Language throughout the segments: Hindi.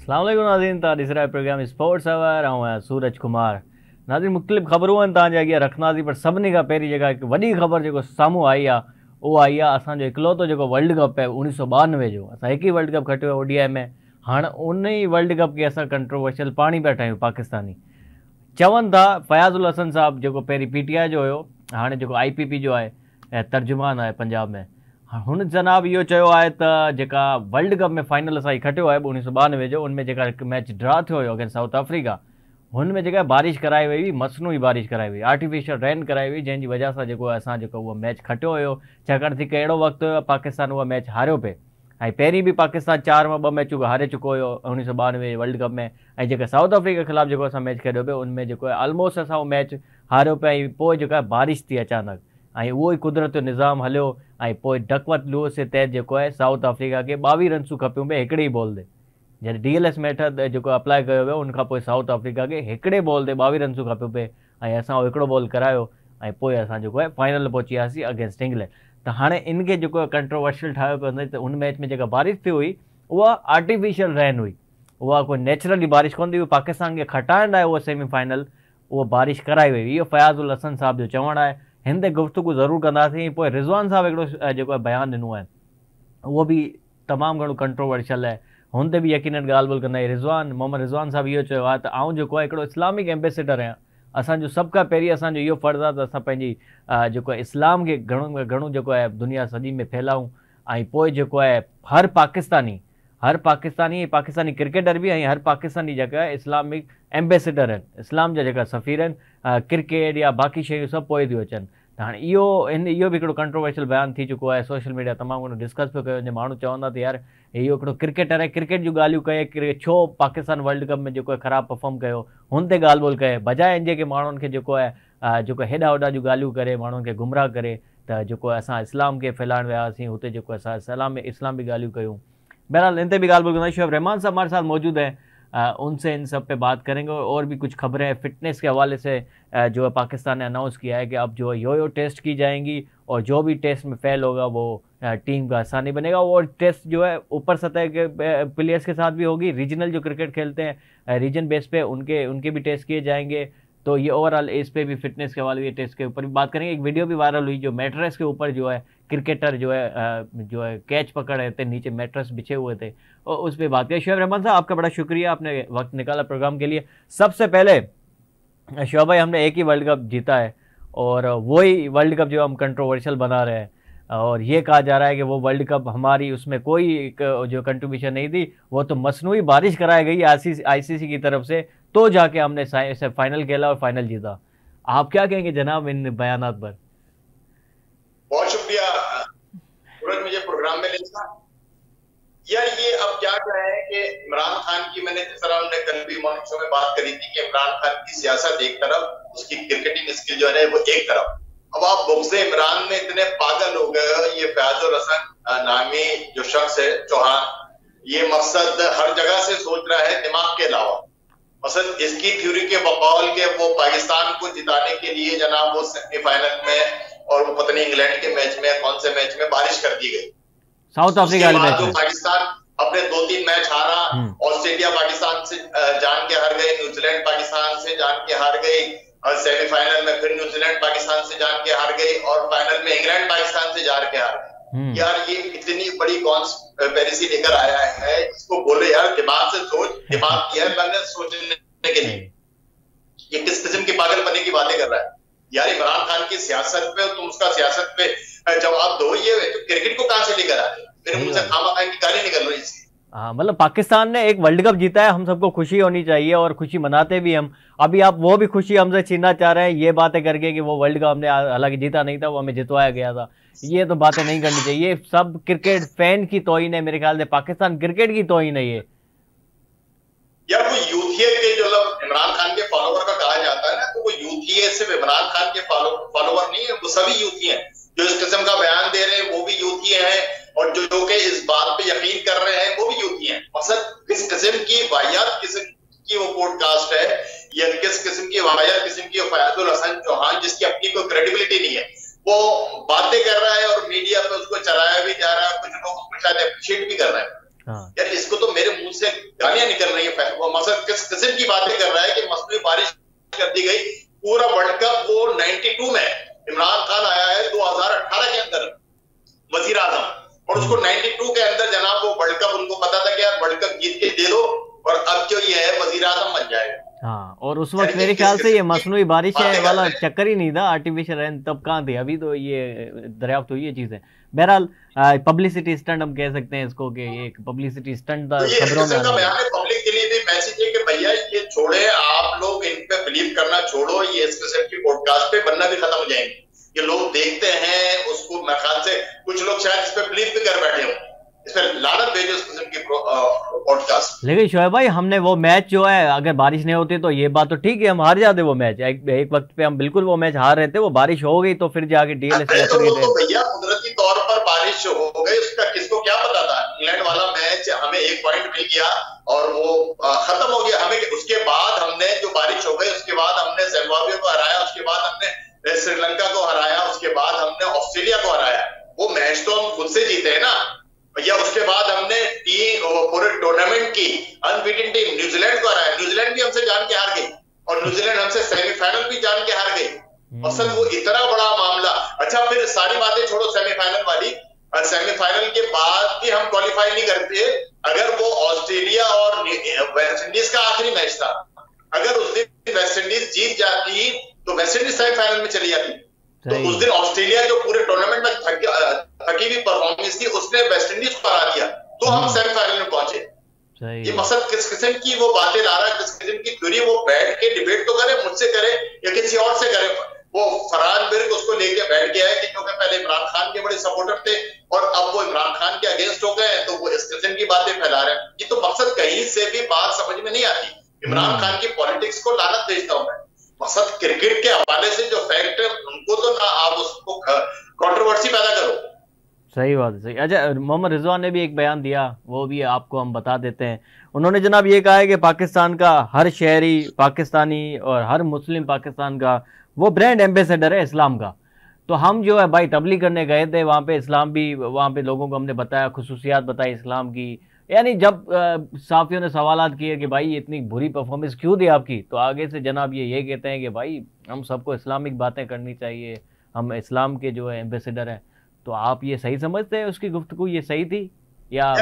अस्सलाम वालेकुम नाज़रीन, तीसरा प्रोग्राम स्पोर्ट्स अवर ऐं सूरज कुमार। नाज़रीन, मुख़्तलिफ़ ख़बरूं आहिनि तव्हांजे अॻियां रखंदासीं, पर सभिनी खां पहिरीं जेका हिकु वॾी ख़बर जेको साम्हूं आई आहे उहा आई आहे असांजो इकलौतो जेको वर्ल्ड कप आहे 1992 जो। असां हिकु ई वर्ल्ड कप खटियो आहे ओडीआई में। हाणे उन ई वर्ल्ड कप खे असां कंट्रोवर्शियल पाणी पिया ठाहियूं पाकिस्तानी। चवनि था फयाज़ुल हसन साहब जेको पहिरीं पीटीआई जो हुयो, हाणे जेको आईपीपी जो आहे ऐं तर्जुमान आहे पंजाब में, हुन जनाब इहो चयो आहे त जेका वर्ल्ड कप में फाइनल असां खटियो आहे 1992 जो, उनमें जेका हिकु मैच ड्रा थियो हुयो अगेंस्ट साउथ अफ्रीका, हुनमें जेका बारिश कराई वई हुई, मसनूई बारिश कराई हुई, आर्टिफिशियल रेन कराई हुई, जंहिंजी वजह सां जेको असां जेको उहो मैच खटियो हुयो। छाकाणि थी अहिड़ो वक़्तु हुयो पाकिस्तान उहा मैच हारियो पिए, ऐं पहिरीं बि पाकिस्तान 4 मां 2 मैचूं हारे चुको हुयो 1992 वर्ल्ड कप में। ऐं जेका साउथ अफ्रीका ख़िलाफ़ु जेको असां मैच खेॾियो पियो, उनमें जेको आहे ऑलमोस्ट असां उहो मैच हारियो पिया। ऐं पोइ जेका बारिश थी अचानक, ऐं उहो ई कुदरत जो निज़ाम हलियो, ऐं पोइ डकवर्थ लूइस जे तहत जेको आहे साउथ अफ्रीका खे 22 रन्सूं खपियूं पिए हिकिड़ी बॉल ते। जॾहिं डीएलएस मेथड जेको अप्लाई कयो वियो, उनखां पोइ साउथ अफ्रीका खे हिकिड़े बॉल ते 22 रन्सूं खपियूं पिए, ऐं असां उहो हिकिड़ो बॉल करायो, ऐं पोइ असां जेको आहे फाइनल पहुची वियासीं अगेंस्ट इंग्लैंड। त हाणे इनखे जेको कंट्रोवर्शियल ठाहियो पियो त उन मैच में जेका बारिश थी हुई उहा आर्टिफिशियल रेन हुई, उहा कोई नेचुरली बारिश कोन थी हुई। पाकिस्तान खे खटाइण लाइ उहा सेमीफाइनल उहा बारिश कराई वई हुई। इहो फयाज़ुल हसन साहब जो चवणु आहे। हिन ते गुफ़्तगू ज़रूरु कंदासीं। पोइ रिज़वान साहब हिकिड़ो जेको आहे बयानु ॾिनो आहे, उहो बि तमामु घणो कंट्रोवर्शियल आहे, हुन ते बि यकीनन ॻाल्हि ॿोल कंदा। मोहम्मद रिज़वान साहब इहो चयो आहे त आउं जेको आहे हिकिड़ो इस्लामिक एम्बेसडर आहियां। असांजो सभ खां पहिरीं असांजो इहो फ़र्ज़ु आहे त असां पंहिंजी जेको आहे इस्लाम खे घणो में घणो जेको आहे दुनिया सॼी में फैलाऊं, ऐं पोइ जेको आहे हर पाकिस्तानी क्रिकेटर बि, ऐं हर पाकिस्तानी जेका आहे इस्लामिक एम्बेसडर आहिनि, इस्लाम जा जेका सफ़ीर आहिनि, क्रिकेट या बाक़ी शयूं सभु पोइ थियूं अचनि। त हाणे इहो बि हिकिड़ो कंट्रोवर्शियल बयानु थी चुको आहे। सोशल मीडिया तमामु घणो डिस्कस पियो कयो, वञे माण्हू चवंदा त यार इहो हिकिड़ो क्रिकेटर आहे, क्रिकेट जूं ॻाल्हियूं कए, छो पाकिस्तान वर्ल्ड कप में जेको आहे ख़राबु परफॉर्म कयो, हुन ते ॻाल्हि ॿोल कए, बजाए इन जेके माण्हुनि खे जेको आहे जेको हेॾा होॾा जूं ॻाल्हियूं करे माण्हुनि खे गुमराह करे, त जेको आहे असां इस्लाम खे फैलाइण वियासीं, हुते जेको असां इस्लाम बी ॻाल्हियूं कयूं। बहरहाल इन पर भी ॻाल्हि ॿोल कंदा। शुएब रहमान साहब हमारे साथ मौजूद है, उनसे इन सब पे बात करेंगे। और भी कुछ खबरें हैं फिटनेस के हवाले से, जो है पाकिस्तान ने अनाउंस किया है कि अब जो यो टेस्ट की जाएंगी, और जो भी टेस्ट में फेल होगा वो टीम का हिस्सा नहीं बनेगा। और टेस्ट जो है ऊपर सतह के प्लेयर्स के साथ भी होगी, रीजनल जो क्रिकेट खेलते हैं रीजन बेस पे उनके भी टेस्ट किए जाएंगे। तो ये ओवरऑल इस पे भी फिटनेस के हवाले टेस्ट के ऊपर भी बात करेंगे। एक वीडियो भी वायरल हुई जो मैट्रेस के ऊपर जो है क्रिकेटर जो है कैच पकड़ रहे थे, नीचे मैट्रेस बिछे हुए थे, और उस पर बात करें। शुएब रहमान साहब, आपका बड़ा शुक्रिया, आपने वक्त निकाला प्रोग्राम के लिए। सबसे पहले शुएब भाई, हमने एक ही वर्ल्ड कप जीता है, और वही वर्ल्ड कप जो हम कंट्रोवर्शियल बना रहे हैं, और ये कहा जा रहा है कि वो वर्ल्ड कप हमारी उसमें कोई जो कंट्रीब्यूशन नहीं थी, वो तो मसनूई बारिश कराई गई आईसीसी की तरफ से, तो जाके हमने फाइनल खेला और फाइनल जीता। आप क्या कहेंगे जनाब इन बयानात पर? बहुत शुक्रिया सूरज, मुझे प्रोग्राम में लेना। यार ये अब क्या कहें कि इमरान खान की, मैंने जिस तरह हमने कल भी मॉर्निंग शो में बात करी थी कि इमरान खान की सियासत एक तरफ, उसकी क्रिकेटिंग स्किल जो है वो एक तरफ। अब आप बुग़्ज़े इमरान में इतने पागल हो गए हो। ये फयाज़ुल हसन नामी जो शख्स है चौहान, ये मकसद हर जगह से सोच रहा है दिमाग के अलावा। मकसद इसकी थ्योरी के बकौल के वो पाकिस्तान को जिताने के लिए जनाब वो सेमीफाइनल में, और वो पता नहीं इंग्लैंड के मैच में कौन से मैच में बारिश कर दी गई, साउथ अफ्रीका मैच में। पाकिस्तान अपने 2-3 मैच हारा, ऑस्ट्रेलिया पाकिस्तान से जान के हार गई, न्यूजीलैंड पाकिस्तान से जान के हार गई, और सेमीफाइनल में फिर न्यूजीलैंड पाकिस्तान से जान के हार गई, और फाइनल में इंग्लैंड पाकिस्तान से जान के हार गई। यार ये इतनी बड़ी कॉन्स्पिरेसी लेकर आया है, इसको बोले यार दिमाग से सोच, दिमाग किया है मैंने सोचने के लिए। ये किस किस्म की पागलपने की बातें कर रहा है यार। इमरान खान की सियासत पे तुम उसका सियासत पे जवाब दो। ये क्रिकेट को कहां से लेकर आ रहे? मेरे मुंह से खामा की गाली निकल रही है। हाँ, मतलब पाकिस्तान ने एक वर्ल्ड कप जीता है, हम सबको खुशी होनी चाहिए, और खुशी मनाते भी हम। अभी आप वो भी खुशी हमसे छीनना चाह रहे हैं ये बातें करके कि वो वर्ल्ड कप हमने हालांकि जीता नहीं था, वो हमें जितवाया गया था। ये तो बातें नहीं करनी चाहिए। ये सब क्रिकेट फैन की तौहीन है, मेरे ख्याल से पाकिस्तान क्रिकेट की तौहीन है ये। यार वो यूथी है कि जो इमरान खान के फॉलोवर का कहा जाता है ना, तो वो यूथी है, सिर्फ इमरान खान के फॉलोवर नहीं है, वो सभी यूथी हैं जो इस किस्म का बयान दे रहे हैं, वो भी यूथी हैं, और जो कि इस बात पे यकीन कर रहे हैं वो भी यूथी हैं। मकसद किस किस्म की वाहियात किस्म की वो पॉडकास्ट है, या किस किस्म की वाहियात किस्म की फयाज़ुल हसन चौहान, जिसकी अपनी कोई क्रेडिबिलिटी नहीं है, वो बातें कर रहा है और मीडिया पे उसको चलाया भी जा रहा है। कुछ लोग उसको शायद अप्रिशिएट भी कर रहे हैं। हाँ। यार इसको तो मेरे मुंह से गालियां निकल रही है, वो मकसद किस किस्म की बातें कर रहा है कि मसनूई बारिश कर दी गई। पूरा वर्ल्ड कप वो 92 में इमरान खान आया है 2018 के अंदर वजीर आजम, और उसको 92 के अंदर जनाब वो वर्ल्ड कप, उनको पता था कि यार वर्ल्ड कप जीत के दे दो और अब जो ये है वजीर आजम बन जाएगा। हाँ, और उस वक्त मेरे ख्याल से ये मसनूई बारिश वाला चक्कर ही नहीं था, आर्टिफिशियल रेन तब कहाँ थे, अभी तो ये दरियाफ्त हुई ये चीजें। बहरहाल पब्लिसिटी स्टंट हम कह सकते हैं इसको, कि ये एक पब्लिसिटी स्टंट था खबरों में। पब्लिक के लिए भी मैसेज है कि भैया ये छोड़े, आप लोग इन पे बिलीव करना छोड़ो, ये इस किस्म की पॉडकास्ट पे बनना भी खत्म हो जाएंगे। ये लोग देखते हैं उसको, मेरे ख्याल से कुछ लोग शायद इस पे बिलीव भी कर बैठे हो, इस पे लानत भेजो इस किस्म की पॉडकास्ट। लेकिन शोएब भाई, हमने वो मैच जो है, अगर बारिश नहीं होती तो ये बात तो ठीक है, हम हार जाते वो मैच। एक वक्त पे हम बिल्कुल वो मैच हार रहे थे, वो बारिश हो गई तो फिर जाके डीएलएस तो भैया कुदरती तौर पर बारिश हो गई, उसका किसको क्या पता था। इंग्लैंड वाला मैच हमें 1 पॉइंट मिल गया और वो खत्म हो गया हमें। उसके बाद हमने जो बारिश हो गई, उसके बाद हमने जिम्बाब्वे को हराया, उसके बाद हमने श्रीलंका को हराया, उसके बाद हमने ऑस्ट्रेलिया को हराया। वो मैच तो हम खुद से जीते हैं ना भैया। उसके बाद हमने पूरे टूर्नामेंट की अनबीटन टीम न्यूजीलैंड को हराया। न्यूजीलैंड भी हमसे जान के हार गई और न्यूजीलैंड हमसे सेमीफाइनल भी जान के हार गई। असल वो इतना बड़ा मामला। अच्छा फिर सारी बातें छोड़ो सेमीफाइनल वाली, सेमीफाइनल के बाद भी हम क्वालिफाई नहीं करते। अगर वो ऑस्ट्रेलिया और वेस्ट इंडीज का आखिरी मैच था, अगर उस दिन वेस्ट इंडीज जीत जाती तो वेस्ट इंडीज सेमीफाइनल में चली जाती। तो उस दिन ऑस्ट्रेलिया जो पूरे टूर्नामेंट में थकी हुई परफॉर्मेंस थी, उसने वेस्ट इंडीज को हरा दिया, तो हम सेमीफाइनल में पहुंचे। ये मकसद किस किस्म की वो बातें ला रहा है, किस किस्म की थ्योरी, वो बैठ के डिबेट तो करे, मुझसे करे या किसी और से करे। वो फरहान बिर्क उसको लेके बैठ गया है कि क्योंकि पहले इमरान खान के बड़े सपोर्टर थे और अब वो इमरान खान के अगेंस्ट हो गए हैं, तो वो इस किस्म की बातें फैला रहे हैं। ये तो मकसद कहीं से भी बात समझ में नहीं आती। इमरान खान की पॉलिटिक्स को लानत भेजता हूं मैं। मकसद क्रिकेट के हवाले से जो फैक्ट है उनको तो ना आप उसको कंट्रोवर्सी पैदा करो। सही बात है, सही। अच्छा, मोहम्मद रिजवान ने भी एक बयान दिया, वो भी आपको हम बता देते हैं। उन्होंने जनाब ये कहा है कि पाकिस्तान का हर शहरी पाकिस्तानी और हर मुस्लिम पाकिस्तान का वो ब्रांड एम्बेसडर है इस्लाम का। तो हम जो है भाई तबलीग करने गए थे वहाँ पे, इस्लाम भी वहाँ पे लोगों को हमने बताया, खुसूसियात बताई इस्लाम की। यानी जब साफियों ने सवालात किए कि भाई इतनी बुरी परफॉर्मेंस क्यों दी आपकी, तो आगे से जनाब ये कहते हैं कि भाई हम सबको इस्लामिक बातें करनी चाहिए, हम इस्लाम के जो है एम्बेसडर हैं। तो आप ये सही समझते हैं उसकी गुफ्तगू ये सही थी या?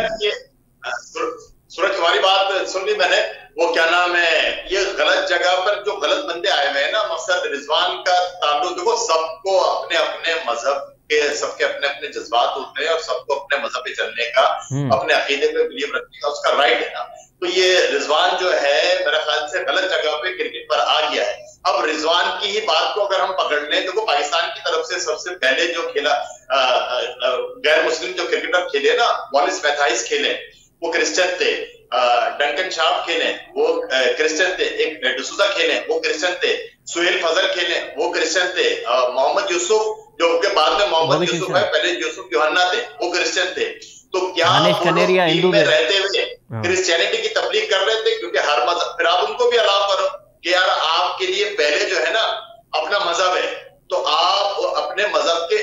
सूरज तुम्हारी बात सुन ली मैंने। वो क्या नाम है, ये गलत जगह पर जो गलत बंदे आए हुए हैं ना, मकसद रिजवान का ताल्लुक देखो, सबको अपने अपने मजहब के, सबके अपने अपने जज्बात होते हैं और सबको अपने मजहब पे चलने का, अपने अकीदे पे बिलीव रखने का उसका राइट है ना। तो ये रिजवान जो है मेरा ख्याल से गलत जगह पे क्रिकेट पर आ गया है। अब रिजवान की ही बात को अगर हम पकड़ लें, देखो पाकिस्तान की तरफ से सबसे पहले जो खेला गैर मुस्लिम जो क्रिकेटर खेले ना, वॉलिस मैथाइस खेले, वो क्रिश्चियन थे। डंकन शार्प खेले, वो क्रिश्चियन थे। एक डिसूजा खेले, वो क्रिश्चियन थे। सुहेल फजल खेले, वो क्रिश्चियन थे। मोहम्मद यूसुफ जो के बाद में मोहम्मद यूसुफ है, पहले यूसुफ योहन्ना थे, वो क्रिश्चियन थे। तो क्या टीम में रहते हुए क्रिश्चियनिटी की तबलीग कर रहे थे? क्योंकि हर मजहब, फिर आप उनको भी अलाउ करो कि यार आपके लिए पहले जो है ना अपना मजहब है, तो आप अपने मजहब के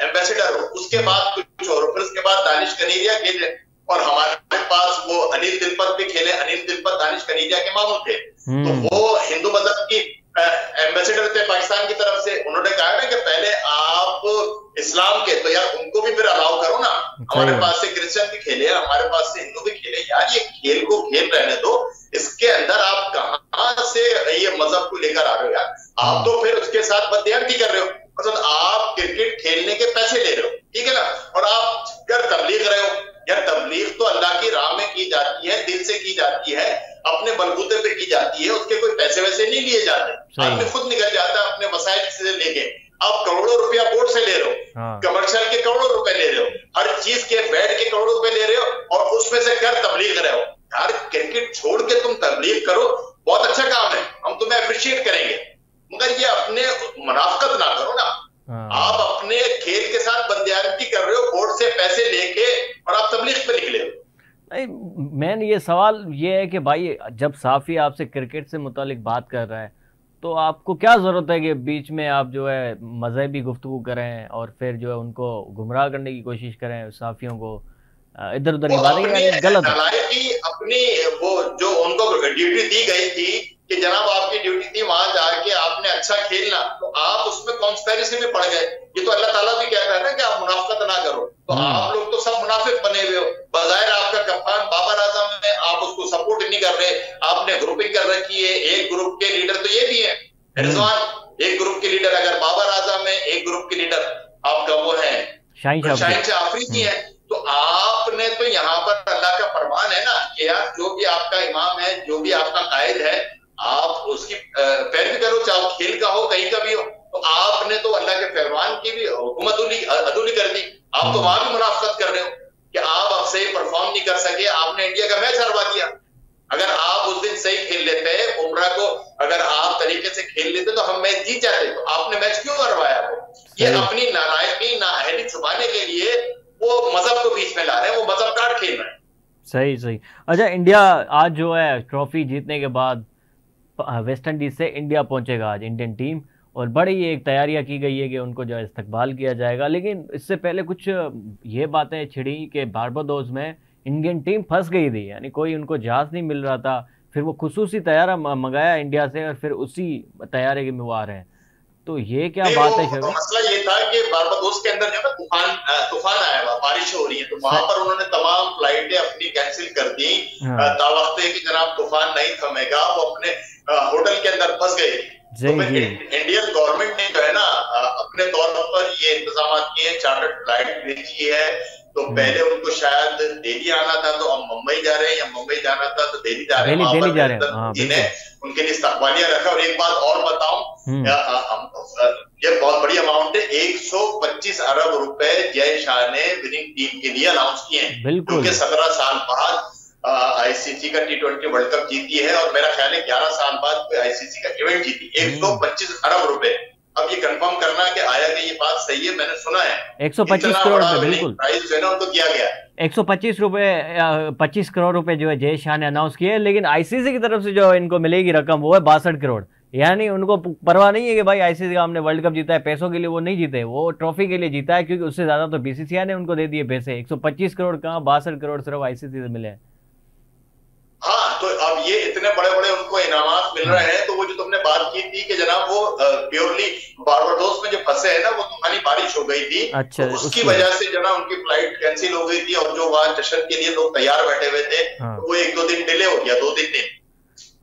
एम्बेसडर हो, उसके बाद कुछ और, फिर उसके बाद दानिश कनेरिया खेले और हमारे पास वो अनिल तिलपत भी खेले। अनिल तिलपत दानिश कनेरिया के मामू थे, तो वो हिंदू मजहब की एम्बेसडर थे पाकिस्तान की तरफ से। उन्होंने कहा ना कि पहले आप इस्लाम के, तो यार उनको भी फिर अलाउ करो ना। हमारे पास से क्रिश्चियन भी खेले, हमारे पास से हिंदू भी खेले, यार ये खेल को खेल रहने दो। इसके अंदर आप कहां से ये मजहब को लेकर आ रहे हो यार? आप तो फिर उसके साथ बदयानती कर रहे हो। मतलब आप क्रिकेट खेलने के पैसे ले रहे हो, ठीक है ना, और आप कर तबलीग रहे हो। यार तबलीग तो अल्लाह की राह में की जाती है, दिल से की जाती है, अपने बलबूते पे की जाती है, उसके कोई पैसे वैसे नहीं लिए जाते। आदमी खुद निकल जाता है अपने वसाइल से लेके। आप करोड़ों रुपया बोर्ड से ले रहे हो, कमर्शियल के करोड़ों रुपए ले रहे हो, हर चीज के बैठ के करोड़ों रुपए ले रहे हो और उसमें से कर तबलीग रहे हो। यार क्रिकेट छोड़ के तुम तबलीग करो, बहुत अच्छा काम है, हम तुम्हें अप्रिशिएट करेंगे, मगर ये अपने मुनाफकत ना करो ना। आप अपने खेल के साथ बंदियानती कर रहे हो, बोर्ड से पैसे लेके, और आप तबलीग पे निकले हो। नहीं, मैन ये सवाल ये है कि भाई जब साफी आपसे क्रिकेट से मुतालिक बात कर रहा है, तो आपको क्या ज़रूरत है कि बीच में आप जो है मजहबी गुफ्तगू करें और फिर जो है उनको गुमराह करने की कोशिश करें साफियों को? इधर उधर की बातें गलत है। की अपनी वो जो उनको ड्यूटी दी गई थी कि जनाब आपकी ड्यूटी थी वहां जाके आपने अच्छा खेलना, तो आप उसमें कॉन्स्पेरेसी में पड़ गए। ये तो अल्लाह ताला भी कहता है ना कि आप मुनाफिकत ना करो, तो आप लोग तो सब मुनाफिक बने हुए हो। बजाय आपका कप्तान बाबर आजम है, आप उसको सपोर्ट नहीं कर रहे, आपने ग्रुपिंग कर रखी है। एक ग्रुप के लीडर तो ये भी है रिजवान, एक ग्रुप के लीडर अगर बाबर आजम है, एक ग्रुप के लीडर आपका वो है शाहीन आफरीदी है। तो आपने तो यहाँ पर अल्लाह का फरमान है ना कि यार जो भी आपका इमाम है, जो भी आपका कायद है, आप उसकी पैरवी करो, चाहे खेल का हो कहीं का भी हो। तो आपने तो अल्लाह के फरमान की भी हुकूमत अदूली कर दी। आप तो वहां भी मुनाफिकत कर रहे हो कि आप अब सही परफॉर्म नहीं कर सके, आपने इंडिया का मैच हरवा दिया। अगर आप उस दिन सही खेल लेते, बुमराह को अगर आप तरीके से खेल लेते तो हम मैच जीत जाते। तो आपने मैच क्यों हरवाया? ये अपनी नालायकी नाअहली छुपाने के लिए वो मजहब को बीच में ला रहे हैं, वो मजहब कार्ड खेल रहे हैं। सही सही। अच्छा, इंडिया आज जो है ट्रॉफी जीतने के बाद वेस्ट इंडीज से इंडिया पहुंचेगा आज इंडियन टीम, और बड़ी एक तैयारियां की गई है कि उनको जो है इस्तकबाल किया जाएगा। लेकिन इससे पहले कुछ ये बातें छिड़ी कि बारबाडोस में इंडियन टीम फंस गई थी, यानी कोई उनको जहाज नहीं मिल रहा था। फिर वो खुसूसी तैयारा मंगाया इंडिया से और फिर उसी तैयारे में वो आ रहे हैं। तो ये क्या बात है? तो मसला ये था कि बारबाडोस के अंदर जो है तूफान आया हुआ, बारिश हो रही है, तो वहां पर उन्होंने तमाम फ्लाइटें अपनी कैंसिल कर दी तावख्ते कि जनाब तूफान नहीं थमेगा। वो अपने होटल के अंदर फंस गए। तो इंडियन गवर्नमेंट ने जो है ना अपने तौर पर ये इंतजाम किए हैं, चार्टर्ड फ्लाइट भेजी है। तो पहले उनको शायद दिल्ली आना था तो अब मुंबई जा रहे हैं, या मुंबई जाना था तो दिल्ली जा रहे हैं। उनके लिए इस्तकबालिया रखा। और एक बात और बताऊं, ये बहुत बड़ी अमाउंट है, 125 अरब रुपए जय शाह ने विनिंग टीम के लिए अनाउंस किए हैं, क्योंकि 17 साल बाद आईसीसी का T20 वर्ल्ड कप जीती है, और मेरा ख्याल है 11 साल बाद कोई आईसीसी का इवेंट जीती। 125 अरब रुपए। अब ये कंफर्म करना कि आया कि ये बात सही है, मैंने सुना है 125 करोड़ रुपए, बिल्कुल प्राइस जो है ना उनको दिया गया 125 रुपए 25 करोड़ रुपए जो है जय शाह ने अनाउंस किए। लेकिन आईसीसी की तरफ से जो इनको मिलेगी रकम वो है 62 करोड़। यानी उनको परवाह नहीं है कि भाई आईसीसी का हमने वर्ल्ड कप जीता है, पैसों के लिए वो नहीं जीते, वो ट्रॉफी के लिए जीता है, क्योंकि उससे ज्यादा तो बीसीसीआई ने उनको दे दिए पैसे। 125 करोड़ कहाँ, 62 करोड़ सिर्फ आईसीसी से मिले हैं। हाँ, तो अब ये इतने बड़े बड़े उनको इनामात मिल रहे हैं। तो वो जो तुमने बात की थी कि जनाब वो प्योरली बारबाडोस में जो फंसे है ना, वो तूफानी बारिश हो गई थी। अच्छा, तो उसकी वजह से जो ना उनकी फ्लाइट कैंसिल हो गई थी, और जो वहां जश्न के लिए लोग तैयार बैठे हुए थे, तो वो 1-2 दिन डिले हो गया, 2-3 दिन।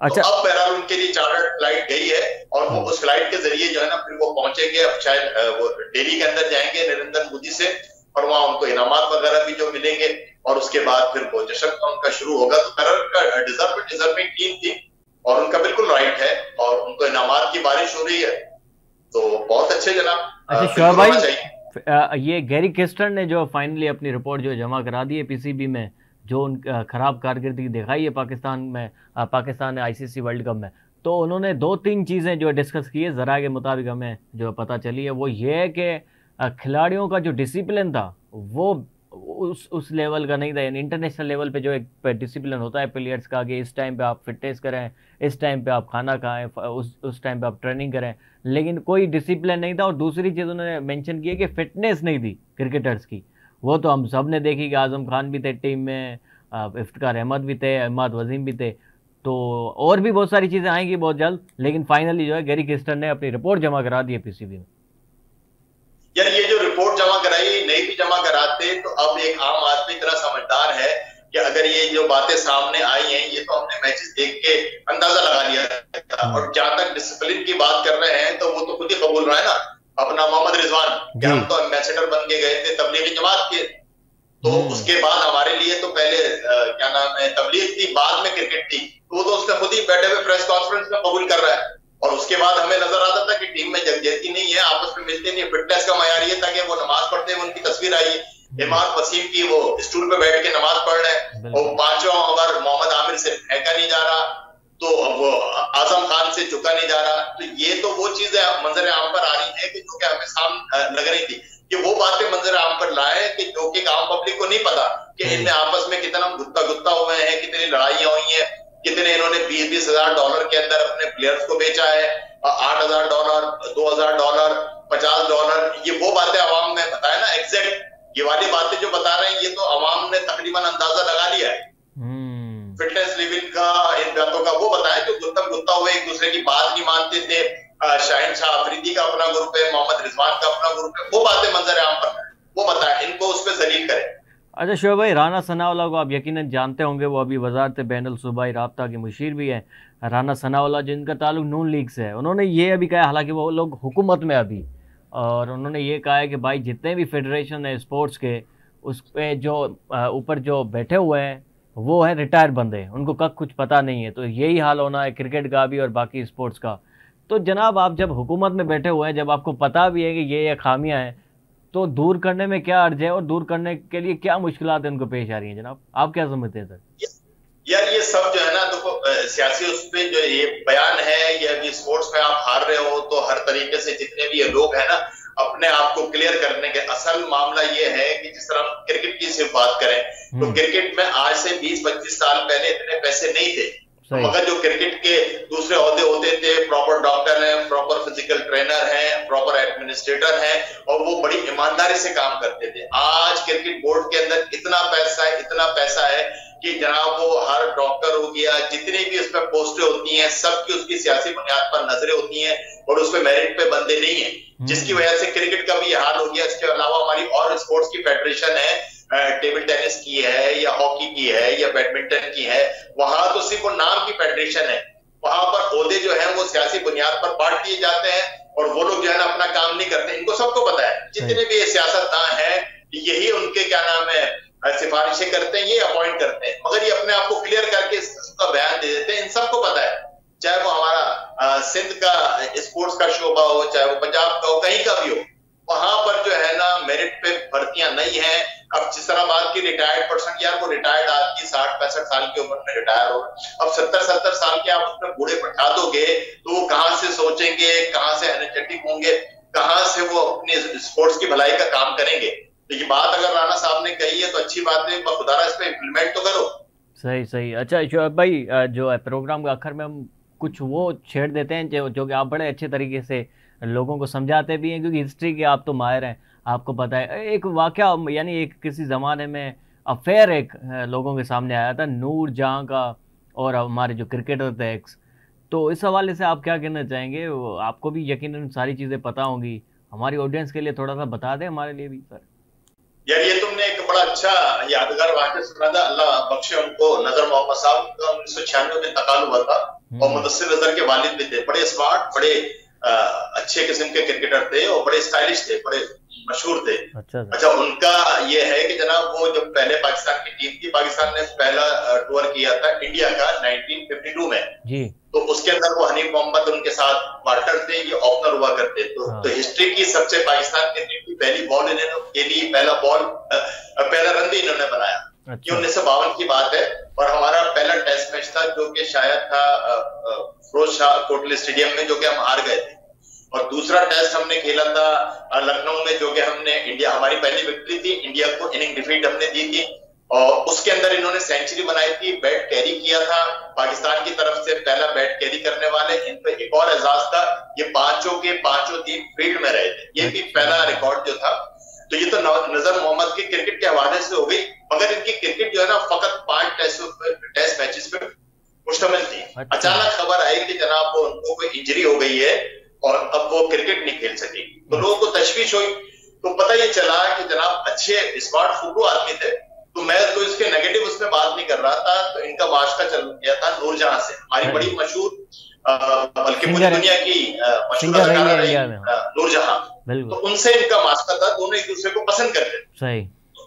अच्छा, तो अब बहरहाल उनके लिए चार्टर्ड फ्लाइट गई है, और वो उस फ्लाइट के जरिए जो है ना फिर वो पहुंचेंगे। अब शायद वो दिल्ली के अंदर जाएंगे नरेंद्र मोदी से, और वहां उनको इनामात वगैरह भी जो मिलेंगे, और उसके बाद फिर वो जश्न उनका शुरू होगा। तो का डिजर्विंग टीम थी, और उनका बिल्कुल राइट है, और उनको इनामात की बारिश हो रही है, तो बहुत अच्छे जनाब। अच्छा शोएब भाई, ये गैरी किस्टन ने जो फाइनली अपनी रिपोर्ट जो जमा करा दी है पीसीबी में, जो उन खराब कारकर्दगी दिखाई है पाकिस्तान ने आईसीसी वर्ल्ड कप में, तो उन्होंने 2-3 चीज़ें जो डिस्कस की है ज़रा के मुताबिक हमें जो पता चली है, वो ये है कि खिलाड़ियों का जो डिसिप्लिन था वो उस लेवल का नहीं था। यानी इंटरनेशनल लेवल पे जो एक डिसिप्लिन होता है प्लेयर्स का कि इस टाइम पे आप फिटनेस करें, इस टाइम पे आप खाना खाएं, उस टाइम पे आप ट्रेनिंग करें, लेकिन कोई डिसिप्लिन नहीं था। और दूसरी चीज़ उन्होंने मेंशन की है कि फिटनेस नहीं थी क्रिकेटर्स की। वो तो हम सब ने देखी कि आजम खान भी थे टीम में, इफ्तिकार अहमद भी थे, इमाद वसीम भी थे, तो और भी बहुत सारी चीज़ें आएंगी बहुत जल्द। लेकिन फाइनली जो है गैरी किस्टन ने अपनी रिपोर्ट जमा करा दी है पीसीबी में। यार ये जो रिपोर्ट जमा कराई, नहीं भी जमा कराते तो अब एक आम आदमी इतना समझदार है कि अगर ये जो बातें सामने आई हैं, ये तो हमने मैचेस देख के अंदाजा लगा लिया था। और जहां तक डिसिप्लिन की बात कर रहे हैं, तो वो तो खुद ही कबूल रहा है ना अपना मोहम्मद रिजवान, कि हम तो एम्बेसडर बन के गए थे तबलीगी जमात के। तो उसके बाद हमारे लिए तो पहले क्या नाम है तबलीग थी, बाद में क्रिकेट थी। तो उसका खुद ही बैठे हुए प्रेस कॉन्फ्रेंस में कबूल कर रहा है। और उसके बाद हमें नजर आता था कि टीम में जगजहती नहीं है, आपस में मिलते नहीं, फिटनेस का मयार ये था कि वो नमाज पढ़ते हुए उनकी तस्वीर आई, इमाद वसीम की वो स्टूल पे बैठ के नमाज पढ़ रहे हैं, और 5वां ओवर मोहम्मद आमिर से फेंका नहीं जा रहा, तो वो आजम खान से झुका नहीं जा रहा। तो ये तो वो चीजें मंजर आम पर आ रही है कि जो कि हमें सामने लग रही थी कि वो बातें मंजर आम पर लाए कि जो कि आम पब्लिक को नहीं पता कि इनमें आपस में कितना गुत्ता हुए हैं, कितनी लड़ाइयां हुई हैं, कितने इन्होंने $20,000 के अंदर अपने प्लेयर्स को बेचा है, $8,000, $2,000, $50, ये वो बातें अवाम में बताए ना एग्जैक्ट। ये वाली बातें जो बता रहे हैं, ये तो अवाम ने तकरीबन अंदाजा लगा लिया है। फिटनेस लेवल का, इन बातों का वो बताया जो गुत्तम गुत्ता हुए एक दूसरे की बात नहीं मानते थे। शाहिन शाह अफरीदी का अपना ग्रुप है, मोहम्मद रिजवान का अपना ग्रुप है, वो बातें मंजर आम पर वो बताए, इनको उस पर जलील करें। अच्छा शोएब भाई, राना सनाउल्लाह को आप यकीनन जानते होंगे, वो अभी वजारत बैनुल सूबाई राब्ता के मुशीर भी हैं। राना सनाउल्लाह जिनका ताल्लुक नून लीग से है, उन्होंने ये अभी कहा, हालांकि वो लोग हुकूमत में अभी, और उन्होंने ये कहा है कि भाई जितने भी फेडरेशन है स्पोर्ट्स के, उस पे जो ऊपर जो बैठे हुए हैं वो है रिटायर बंदे, उनको कब कुछ पता नहीं है। तो यही हाल होना है क्रिकेट का भी और बाकी स्पोर्ट्स का। तो जनाब आप जब हुकूमत में बैठे हुए हैं, जब आपको पता भी है कि ये खामियां हैं, तो दूर करने में क्या अर्ज है और दूर करने के लिए क्या मुश्किलात उनको पेश आ रही हैं जनाब, आप क्या समझते हैं सर? यार ये सब जो है ना, देखो सियासी उस पे जो ये बयान है, ये अभी स्पोर्ट्स में आप हार रहे हो तो हर तरीके से जितने भी ये लोग हैं ना, अपने आप को क्लियर करने के, असल मामला ये है कि जिस तरह हम क्रिकेट की सिर्फ बात करें तो क्रिकेट में आज से 20-25 साल पहले इतने पैसे नहीं थे, मगर जो क्रिकेट के दूसरे ओहदे होते थे, प्रॉपर डॉक्टर हैं, प्रॉपर फिजिकल ट्रेनर हैं, प्रॉपर एडमिनिस्ट्रेटर हैं, और वो बड़ी ईमानदारी से काम करते थे। आज क्रिकेट बोर्ड के अंदर इतना पैसा है कि जनाब वो हर डॉक्टर हो गया, जितनी भी उसमें पोस्टें होती हैं, सबकी उसकी सियासी बुनियाद पर नजरें होती हैं और उसमें मेरिट पे बंदे नहीं है, जिसकी वजह से क्रिकेट का भी ये हाल हो गया। इसके अलावा हमारी और स्पोर्ट्स की फेडरेशन है, टेबल टेनिस की है या हॉकी की है या बैडमिंटन की है, वहां तो सिर्फ वो नाम की फेडरेशन है, वहां पर ओहदे जो है वो सियासी बुनियाद पर बांट दिए जाते हैं और वो लोग जो है ना अपना काम नहीं करते। इनको सबको पता है, जितने भी सियासतदान है यही उनके क्या नाम है सिफारिशें करते हैं, ये अपॉइंट करते हैं, मगर ये अपने आप को क्लियर करके इसका बयान दे देते हैं। इन सबको पता है, चाहे वो हमारा सिंध का स्पोर्ट्स का शोबा हो, चाहे वो पंजाब का हो, कहीं का भी हो, वहां पर जो है ना मेरिट पे भर्तियां नहीं है। अब जिस तरह बात की रिटायर्ड पर्सन, यार वो रिटायर्ड आदमी 60-65 साल की उम्र में रिटायर हो, अब 70-70 साल के आप उसमें बूढ़े बैठा दोगे तो वो कहां से सोचेंगे, कहां से एनर्जेटिक होंगे, कहां से वो अपनी स्पोर्ट्स की भलाई का काम करेंगे। तो ये बात अगर राणा साहब ने कही है तो अच्छी बात है, खुदारा इस पे इम्प्लीमेंट तो करो। सही। अच्छा शोएब भाई, जो है प्रोग्राम के आखिर में हम कुछ वो छेड़ देते हैं जो कि आप बड़े अच्छे तरीके से लोगों को समझाते भी हैं, क्योंकि हिस्ट्री के आप तो माहिर हैं, आपको पता है। एक वाकया, यानी एक किसी ज़माने में अफेयर एक लोगों के सामने आया था नूर जहां का और हमारे जो क्रिकेटर थे एक्स, तो इस हवाले से आप क्या कहना चाहेंगे? आपको भी यकीनन सारी चीज़ें पता होंगी, हमारी ऑडियंस के लिए थोड़ा सा बता दें हमारे लिए भी सर। यार ये तुमने एक बड़ा अच्छा यादगार वाक़या सुना था, अल्लाह बख्शे उनको, नजर मोहम्मद साहब का 1996 में इंतकाल हुआ था और मुदस्सिर नजर के वालिद भी थे, बड़े स्मार्ट, बड़े अच्छे किस्म के क्रिकेटर थे और बड़े स्टाइलिश थे, बड़े मशहूर थे। अच्छा उनका ये है कि जनाब वो जब पहले पाकिस्तान की टीम थी, पाकिस्तान ने पहला टूर किया था इंडिया का 1952 में जी, तो उसके अंदर वो हनीफ मोहम्मद उनके साथ पार्टनर थे, ये ओपनर हुआ करते। तो हिस्ट्री की सबसे पाकिस्तान क्रिकेट की पहली बॉल इन्होंने खेली, पहला रन भी इन्होंने बनाया। ये 1952 की बात है और हमारा पहला टेस्ट मैच था जो कि शायद था फिरोज शाह कोटली स्टेडियम में, जो कि हम हार गए थे, और दूसरा टेस्ट हमने खेला था लखनऊ में, जो कि हमने हमारी पहली विक्ट्री थी, इंडिया को इनिंग डिफीट हमने दी थी और उसके अंदर इन्होंने सेंचुरी बनाई थी, बैट कैरी किया था, पाकिस्तान की तरफ से पहला बैट कैरी करने वाले। इन पे एक और एजाज था, ये पांचों के पांचों टीम फील्ड में रहे थे, ये भी पहला रिकॉर्ड जो था। तो ये तो नजर मोहम्मद की क्रिकेट के हवाले से हो गई, मगर इनकी क्रिकेट जो है ना फकत 5 टेस्ट मैचेस पे मुश्तमिल थी। अचानक खबर आई कि जनाब उनको कोई इंजरी हो गई है और अब वो क्रिकेट नहीं खेल सके, तो लोगों को तशवीश हुई। तो पता ये चला कि जनाब अच्छे स्मार्ट फुटू आदमी थे, तो मैं तो इसके नेगेटिव उसमें बात नहीं कर रहा था, तो इनका वास्ता चल गया था नूर जहां से, हमारी बड़ी मशहूर, बल्कि पूरी दुनिया की मशहूर अदाकारा रही नूर जहां, तो उनसे इनका वास्ता था, दोनों एक दूसरे को पसंद करते थे।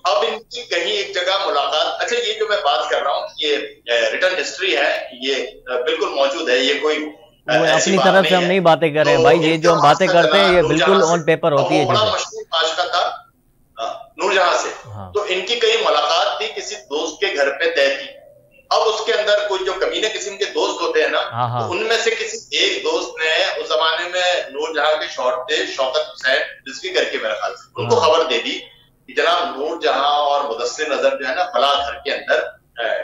अब इनकी कहीं एक जगह मुलाकात, अच्छा ये जो मैं बात कर रहा हूँ ये रिटर्न हिस्ट्री है, ये बिल्कुल मौजूद है, ये कोई अपनी तरफ से हम नहीं बातें कर रहे हैं भाई, ये जो हम बातें करते हैं ये बिल्कुल ऑन पेपर होती है। बड़ा मशहूर आशिका था नूरजहां से, तो इनकी कहीं मुलाकात थी, किसी दोस्त के घर पे तय थी। अब उसके अंदर कोई जो कमीने किस्म के दोस्त होते हैं ना, तो उनमें से किसी एक दोस्त ने, उस जमाने में नूरजहां के शॉट थे शौकत हुसैन रिजवी करके मेरे ख्याल से, उनको खबर दे दी कि जनाब नूरजहां और मुदस्सिर नजर जो है ना फला घर के अंदर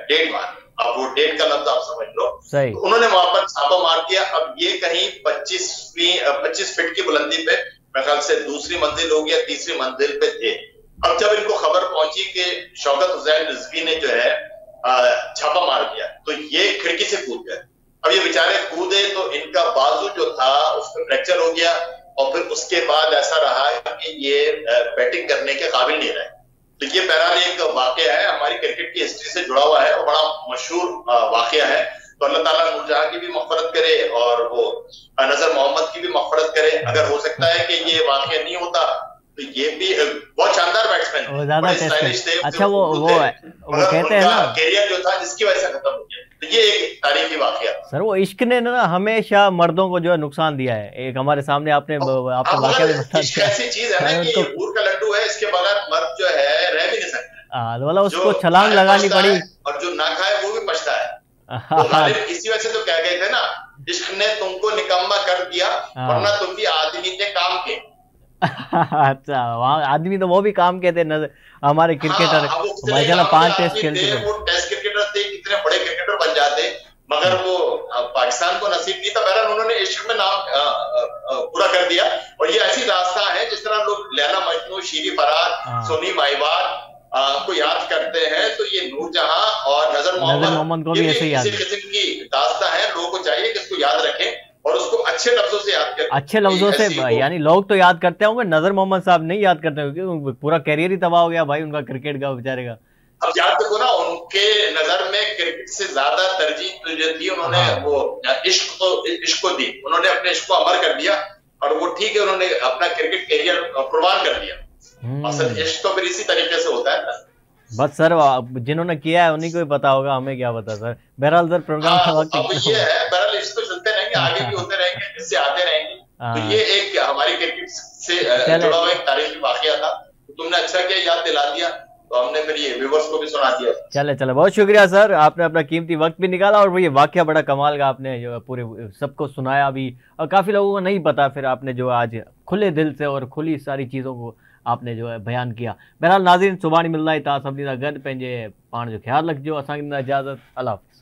डेट मार, अब वो डेट का लफ्ज आप समझ लो, तो उन्होंने वहां पर छापा मार दिया। अब ये कहीं 25 फीट की बुलंदी पे मेरे ख्याल से दूसरी मंजिल होगी या तीसरी मंजिल पे थे। अब जब इनको खबर पहुंची कि शौकत हुसैन रिजवी ने जो है छापा मार दिया, तो ये खिड़की से कूद गए। अब ये बेचारे कूदे तो इनका बाजू जो था उसमें फ्रैक्चर हो गया, और फिर उसके बाद ऐसा रहा कि ये बैटिंग करने के काबिल नहीं रहे। तो ये बहरहाल एक वाकया है, हमारी क्रिकेट की हिस्ट्री से जुड़ा हुआ है और बड़ा मशहूर वाकया है। तो अल्लाह ताला नूरजहां की भी मग़फ़िरत करे और वो नजर मोहम्मद की भी मग़फ़िरत करे। अगर हो सकता है कि ये वाकया नहीं होता तो ये भी बहुत शानदार बैट्समैन, वो ज्यादा टेस्ट है। अच्छा वो कहते हैं ना, कैरियर जो था जिसकी वजह से खत्म हो गया। तो ये एक तारीखी वाकया। सर वो इश्क ने ना हमेशा मर्दों को जो है नुकसान दिया है। एक हमारे सामने आपने आपको वाकया भी बता दिया। ऐसी चीज है ना कि ये ऊर का लड्डू है, इसके बगैर मर्द जो है रह भी नहीं सकता। मतलब उसको छलांग लगानी पड़ी, और जो ना खाए वो भी पछता है। तो इसी वजह से तो कह गए थे ना, इश्क ने तुमको निकम्मा कर दिया वरना तुम भी आदमी थे काम के। अच्छा वहाँ आदमी तो वो भी काम के थे हमारे क्रिकेटर। माशाल्लाह 5 टेस्ट खेलते थे, वो टेस्ट क्रिकेटर थे, कितने बड़े क्रिकेटर बन जाते, मगर वो पाकिस्तान को नसीब नहीं था। बहरहाल उन्होंने इश्क में नाम पूरा कर दिया। और ये ऐसी दास्तां है जिस तरह लोग लैला मजनू, शीरी फरार, सोनी माहिवार को याद करते हैं, तो ये नूरजहां और नजर मोहम्मद को भी ऐसे याद इसी किस्म की दास्तां है। लोगों को चाहिए कि इसको याद रखें और उसको अच्छे लफ्जों से याद करें। अच्छे लफ्जों से, यानी लोग तो याद करते होंगे, नजर मोहम्मद साहब नहीं याद करते होंगे, पूरा कैरियर ही तबाह हो गया भाई उनका क्रिकेट का बेचारे का। अब याद देखो ना, उनके नजर में क्रिकेट से ज्यादा तरजीह जो थी उन्होंने वो इश्क को दी। उन्होंने अपने इश्क को अमर कर दिया और वो ठीक है, उन्होंने अपना क्रिकेट कैरियर कुर्बान कर दिया। असल इश्क तो फिर इसी तरीके से होता है। बस सर जिन्होंने किया है उन्हीं को ही पता होगा, हमें क्या पता सर। बहरहाल सर प्रोग्राम का वक्त अब ये है, बहरहाल इश्क तो चलते रहेंगे, आगे भी होते रहेंगे, इससे आते रहेंगे। तो ये एक हमारी क्रिकेट से जुड़ा हुआ एक तारीखी वाकया था। तुमने अच्छा किया याद दिला दिया, तो हमने फिर ये व्यूअर्स को भी सुना दिया। चले बहुत शुक्रिया सर, आपने अपना कीमती वक्त भी निकाला और ये वाकया बड़ा कमाल का आपने जो पूरे सबको सुनाया भी, और काफी लोगों को नहीं पता, फिर आपने जो आज खुले दिल से और खुली सारी चीजों को आपने जो है बयान किया। बहरहाल नाज़रीन, सुभाणे मिलंदा था सभिनी सां गॾु, पंहिंजे पाण जो ख्यालु रखिजो। असांखे ॾींदा इजाज़त, अल्लाह हाफ़िज़।